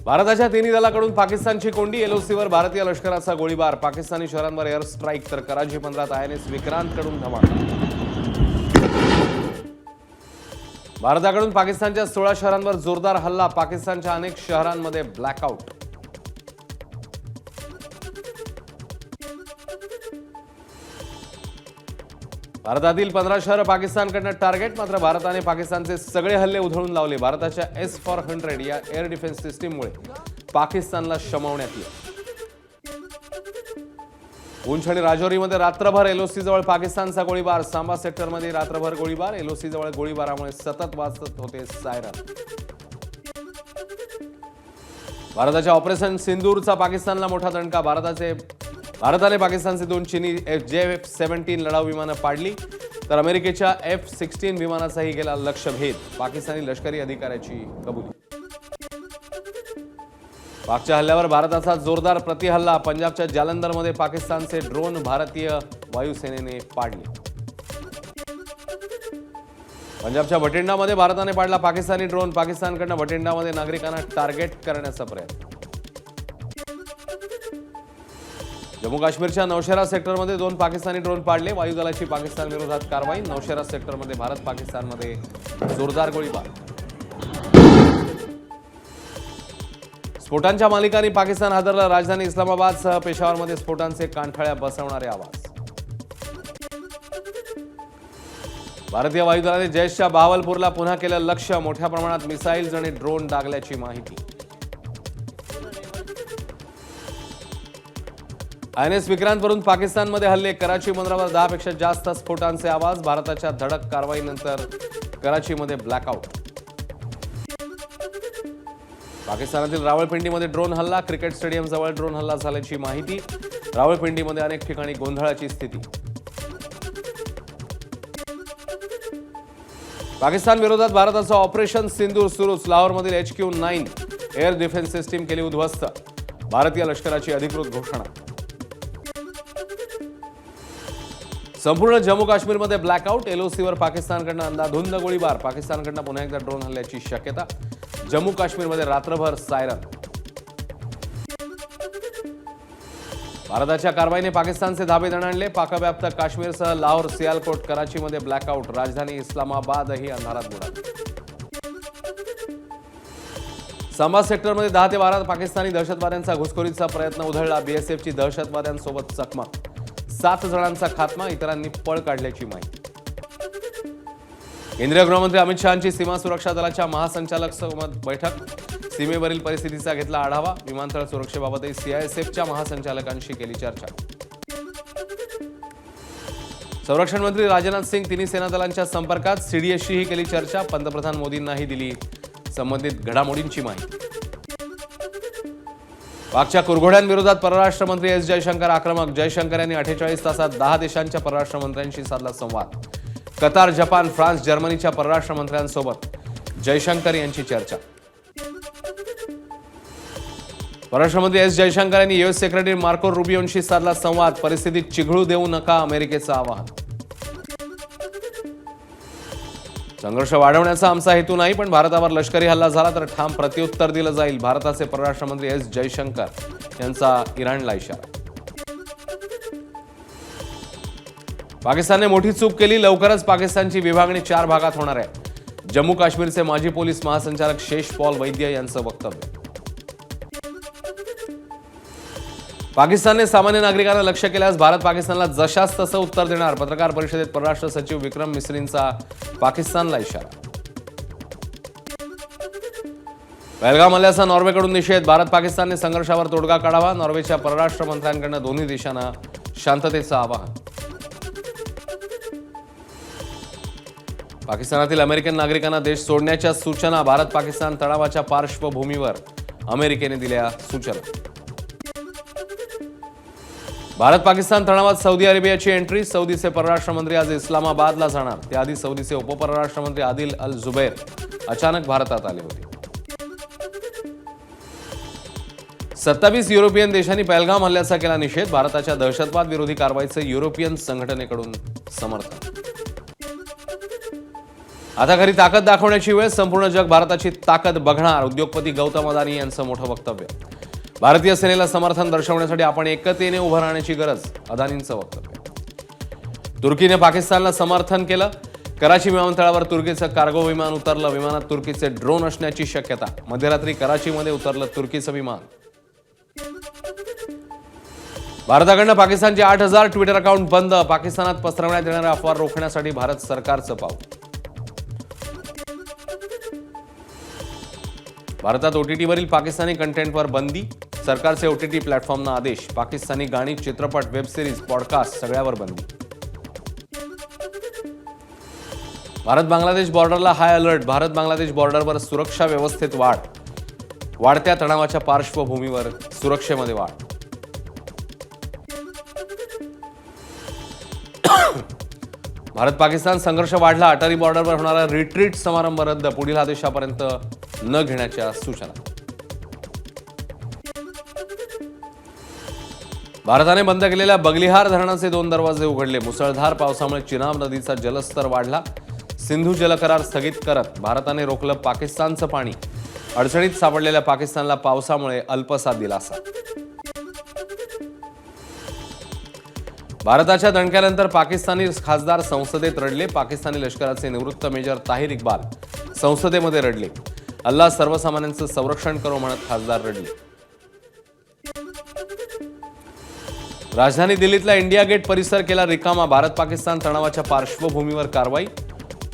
भारताच्या तिन्ही दलाकडून पाकिस्तानची कोंडी. एलओसीवर भारतीय लष्कराचा गोळीबार. पाकिस्तानी शहरांवर एअर स्ट्राईक तर कराची बंदरात आयएनएस विक्रांतकडून धमाका. भारताकडून पाकिस्तानच्या 16 शहरांवर जोरदार हल्ला. पाकिस्तानच्या अनेक शहरांमध्ये ब्लॅकआउट. भारतातील 15 शहरं पाकिस्तानकडनं टार्गेट. मात्र भारताने पाकिस्तानचे सगळे हल्ले उधळून लावले. भारताच्या S-400 या एअर डिफेन्स सिस्टीममुळे पाकिस्तानला शमवण्यात येईल. पूंछ आणि राजौरीमध्ये रात्रभर एलओसी जवळ पाकिस्तानचा गोळीबार. सांबा सेक्टरमध्ये रात्रभर गोळीबार. एलओसी जवळ गोळीबारामुळे सतत वाजत होते सायरन. भारताच्या ऑपरेशन सिंदूरचा पाकिस्तानला मोठा दणका. भारताने पाकिस्तानचे 2 चिनी J-17 लढाऊ विमानं पाडली तर अमेरिकेच्या F-16 विमानाचाही गेला लक्ष्यभेद. पाकिस्तानी लष्करी अधिकाऱ्याची कबुली. पाकच्या हल्ल्यावर भारताचा जोरदार प्रतिहल्ला. पंजाबच्या जालंधरमध्ये पाकिस्तानचे ड्रोन भारतीय वायुसेनेने पाडले. पंजाबच्या भटिंडामध्ये भारताने पाडला पाकिस्तानी ड्रोन. पाकिस्तानकडनं भटिंडामध्ये नागरिकांना टार्गेट करण्याचा प्रयत्न. जम्मू काश्मीरच्या नौशेरा सेक्टरमध्ये 2 पाकिस्तानी ड्रोन पाडले. वायुदलाची पाकिस्तान विरोधात कारवाई. नौशेरा सेक्टरमध्ये भारत पाकिस्तानमध्ये जोरदार गोळीबार. स्फोटांच्या मालिकांनी पाकिस्तान हादरलं. राजधानी इस्लामाबादसह पेशावरमध्ये स्फोटांचे कानठळ्या बसवणारे आवाज. भारतीय वायुदलाने जैशच्या बहावलपूरला पुन्हा केलं लक्ष्य. मोठ्या प्रमाणात मिसाईल्स आणि ड्रोन डागल्याची माहिती. आयएनएस विक्रांतवरून पाकिस्तानमध्ये हल्ले. कराची बंदरावर 10 पेक्षा जास्त स्फोटांचे आवाज. भारताच्या धडक कारवाईनंतर कराचीमध्ये ब्लॅकआउट. पाकिस्तानातील रावळपिंडीमध्ये ड्रोन हल्ला. क्रिकेट स्टेडियम जवळ ड्रोन हल्ला झाल्याची माहिती. रावळपिंडीमध्ये अनेक ठिकाणी गोंधळाची स्थिती. पाकिस्तान विरोधात भारताचं ऑपरेशन सिंदूर सुरूच. लाहोरमधील HQ-9 एअर डिफेन्स सिस्टीम केली उद्ध्वस्त. भारतीय लष्कराची अधिकृत घोषणा. संपूर्ण जम्मू काश्मीरमध्ये ब्लॅकआउट. एलओसीवर पाकिस्तानकडनं अंधाधुंद गोळीबार. पाकिस्तानकडनं पुन्हा एकदा ड्रोन हल्ल्याची शक्यता. जम्मू काश्मीरमध्ये रात्रभर सायरन. भारताच्या कारवाईने पाकिस्तानचे धाबे दणाणले. पाकव्याप्त काश्मीरसह लाहोर, सियालकोट, कराचीमध्ये ब्लॅकआउट. राजधानी इस्लामाबादही अंधारात बुडाली. सांबा सेक्टरमध्ये 10 ते 12 पाकिस्तानी दहशतवाद्यांचा घुसखोरीचा प्रयत्न उधळला. बीएसएफची दहशतवाद्यांसोबत चकमक. 7 जणांचा खात्मा. इतरांनी पळ काढल्याची माहिती. केंद्रीय गृहमंत्री अमित शहांची सीमा सुरक्षा दलाच्या महासंचालकांसोबत बैठक. सीमेवरील परिस्थितीचा घेतला आढावा. विमानतळ सुरक्षेबाबतही CISFच्या महासंचालकांशी केली चर्चा. संरक्षण मंत्री राजनाथ सिंग तिन्ही सेना दलांच्या संपर्कात. CDSशीही केली चर्चा. पंतप्रधान मोदींनाही दिली संबंधित घडामोडींची माहिती. पाकच्या कुरघोड्यांविरोधात परराष्ट्र मंत्री S जयशंकर आक्रमक. जयशंकर यांनी 48 तासात 10 देशांच्या परराष्ट्र मंत्र्यांशी साधला संवाद. कतार, जपान, फ्रान्स, जर्मनीच्या परराष्ट्र मंत्र्यांसोबत जयशंकर यांची चर्चा. परराष्ट्र मंत्री S जयशंकर यांनी US सेक्रेटरी मार्को रुबियोंशी साधला संवाद. परिस्थितीत चिघळू देऊ नका, अमेरिकेचं आवाहन. संघर्ष वाढवण्याचा आमचा हेतू नाही, पण भारतावर लष्करी हल्ला झाला तर ठाम प्रत्युत्तर दिलं जाईल. भारताचे परराष्ट्र मंत्री S जयशंकर यांचा इराणला इशारा. पाकिस्तानने मोठी चूक केली. लवकरच पाकिस्तानची विभागणी 4 भागात होणार आहे. जम्मू काश्मीरचे माजी पोलीस महासंचालक शेष पॉल वैद्य यांचं वक्तव्य. पाकिस्तानने सामान्य नागरिकांना लक्ष्य केल्यास भारत पाकिस्तानला जशास तसं उत्तर देणार. पत्रकार परिषदेत परराष्ट्र सचिव विक्रम मिस्रींचा पाकिस्तानला इशारा. पहलगाम हल्ल्याचा नॉर्वेकडून निषेध. भारत पाकिस्तानने संघर्षावर तोडगा काढावा. नॉर्वेच्या परराष्ट्र मंत्र्यांकडून दोन्ही देशांना शांततेचं आवाहन. पाकिस्तानातील अमेरिकन नागरिकांना देश सोडण्याच्या सूचना. भारत पाकिस्तान तणावाच्या पार्श्वभूमीवर अमेरिकेने दिल्या सूचना. भारत पाकिस्तान तणावात सौदी अरेबियाची एंट्री. सौदीचे परराष्ट्र मंत्री आज इस्लामाबादला जाणार. त्याआधी सौदीचे उपपरराष्ट्र मंत्री आदिल अल जुबैर अचानक भारतात आले होते. 27 युरोपियन देशांनी पहलगाम हल्ल्याचा केला निषेध. भारताच्या दहशतवाद विरोधी कारवाईचे युरोपियन संघटनेकडून समर्थन. आता खरी ताकद दाखवण्याची वेळ. संपूर्ण जग भारताची ताकद बघणार. उद्योगपती गौतम अदानी यांचं मोठं वक्तव्य. भारतीय सेनेला समर्थन दर्शवण्यासाठी आपण एकतेने उभं राहण्याची गरज. अदानींचं वक्तव्य. तुर्कीने पाकिस्तानला समर्थन केलं. कराची विमानतळावर तुर्कीचं कार्गो विमान उतरलं. विमानात तुर्कीचे ड्रोन असण्याची शक्यता. मध्यरात्री कराचीमध्ये उतरलं तुर्कीचं विमान. भारताकडनं पाकिस्तानचे 8,000 ट्विटर अकाउंट बंद. पाकिस्तानात पसरवण्यात येणाऱ्या अफवा रोखण्यासाठी भारत सरकारचं पाऊल. भारतात ओटीटीवरील पाकिस्तानी कंटेंटवर बंदी. सरकारचे ओटीटी प्लॅटफॉर्मना आदेश. पाकिस्तानी गाणी, चित्रपट, वेब सिरीज, पॉडकास्ट सगळ्यावर बंदी. भारत बांगलादेश बॉर्डरला हाय अलर्ट. भारत बांगलादेश बॉर्डरवर सुरक्षा व्यवस्थेत वाढ. वाढत्या तणावाच्या पार्श्वभूमीवर सुरक्षेमध्ये वाढ. भारत पाकिस्तान संघर्ष वाढला. अटारी बॉर्डरवर होणारा रिट्रीट समारंभ रद्द. पुढील आदेशापर्यंत न घेण्याच्या सूचना. भारताने बंद केलेल्या बगलिहार धरणाचे 2 दरवाजे उघडले. मुसळधार पावसामुळे चिनाब नदीचा जलस्तर वाढला. सिंधू जलकरार स्थगित करत भारताने रोखलं पाकिस्तानचं पाणी. अडचणीत सापडलेल्या पाकिस्तानला पावसामुळे अल्पसा दिलासा. भारताच्या दणक्यानंतर पाकिस्तानी खासदार संसदेत रडले. पाकिस्तानी लष्कराचे निवृत्त मेजर ताहिर इक्बाल संसदेमध्ये रडले. अल्लाह सर्वसामान्यांचं संरक्षण करो म्हणत खासदार रडले. राजधानी दिल्लीतला इंडिया गेट परिसर केला रिकामा. भारत पाकिस्तान तणावाच्या पार्श्वभूमीवर कारवाई.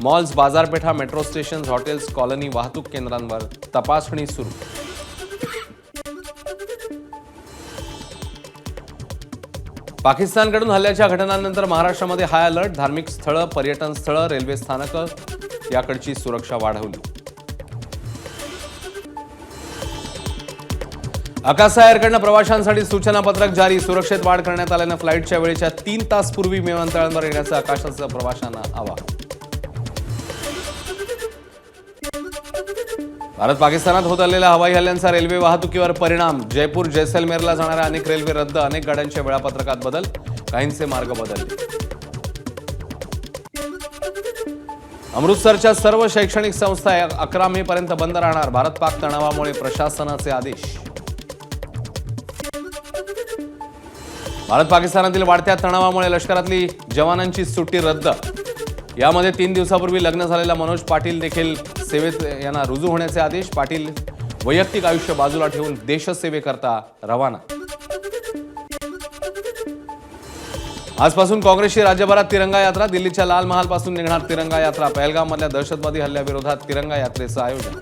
मॉल्स, बाजारपेठा, मेट्रो स्टेशन, हॉटेल्स, कॉलनी, वाहतूक केंद्रांवर तपासणी सुरू. पाकिस्तानकडून हल्ल्याच्या घटनांनंतर महाराष्ट्रामध्ये हाय अलर्ट. धार्मिक स्थळं, पर्यटन स्थळं, रेल्वे स्थानकं याकडची सुरक्षा वाढवली. अकासा एअरकडनं प्रवाशांसाठी सूचनापत्रक जारी. सुरक्षेत वाढ करण्यात आल्यानं फ्लाईटच्या वेळेच्या 3 तास पूर्वी विमानतळांवर येण्याचं आकाशाचं प्रवाशांना आवाहन. भारत पाकिस्तानात होत असलेल्या हवाई हल्ल्यांचा रेल्वे वाहतुकीवर परिणाम. जयपूर जैसलमेरला जाणाऱ्या अनेक रेल्वे रद्द. अनेक गाड्यांच्या वेळापत्रकात बदल. काहींचे मार्ग बदलले. अमृतसरच्या सर्व शैक्षणिक संस्था 11 मे पर्यंत बंद राहणार. भारत पाक तणावामुळे प्रशासनाचे आदेश. भारत पाकिस्तानातील वाढत्या तणावामुळे लष्करातली जवानांची सुट्टी रद्द. यामध्ये 3 दिवसापूर्वी लग्न झालेला मनोज पाटील देखील सेवेत यांना रुजू होण्याचे आदेश. पाटील वैयक्तिक आयुष्य बाजूला ठेवून देशसेवेकरता रवाना. आजपासून काँग्रेसची राज्यभरात तिरंगा यात्रा. दिल्लीच्या लाल महालपासून निघणार तिरंगा यात्रा. पहलगाममधल्या दहशतवादी हल्ल्याविरोधात तिरंगा यात्रेचं आयोजन.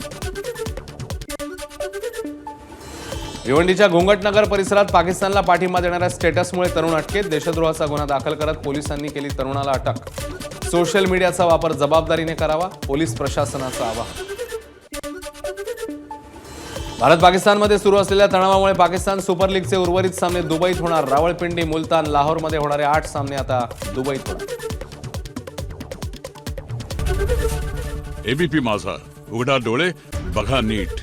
भिवंडीच्या घोंगटनगर परिसरात पाकिस्तानला पाठिंबा देणाऱ्या स्टेटसमुळे तरुण अटकेत. देशद्रोहाचा गुन्हा दाखल करत पोलिसांनी केली तरुणाला अटक. सोशल मीडियाचा वापर जबाबदारीने करावा. पोलीस प्रशासनाचं आवाहन. भारत पाकिस्तानमध्ये सुरू असलेल्या तणावामुळे पाकिस्तान सुपर लीगचे उर्वरित सामने दुबईत होणार. रावळपिंडी, मुलतान, लाहोरमध्ये होणारे 8 सामने आता दुबईत होणार. एबीपी माझा, उघडा डोळे बघा नीट.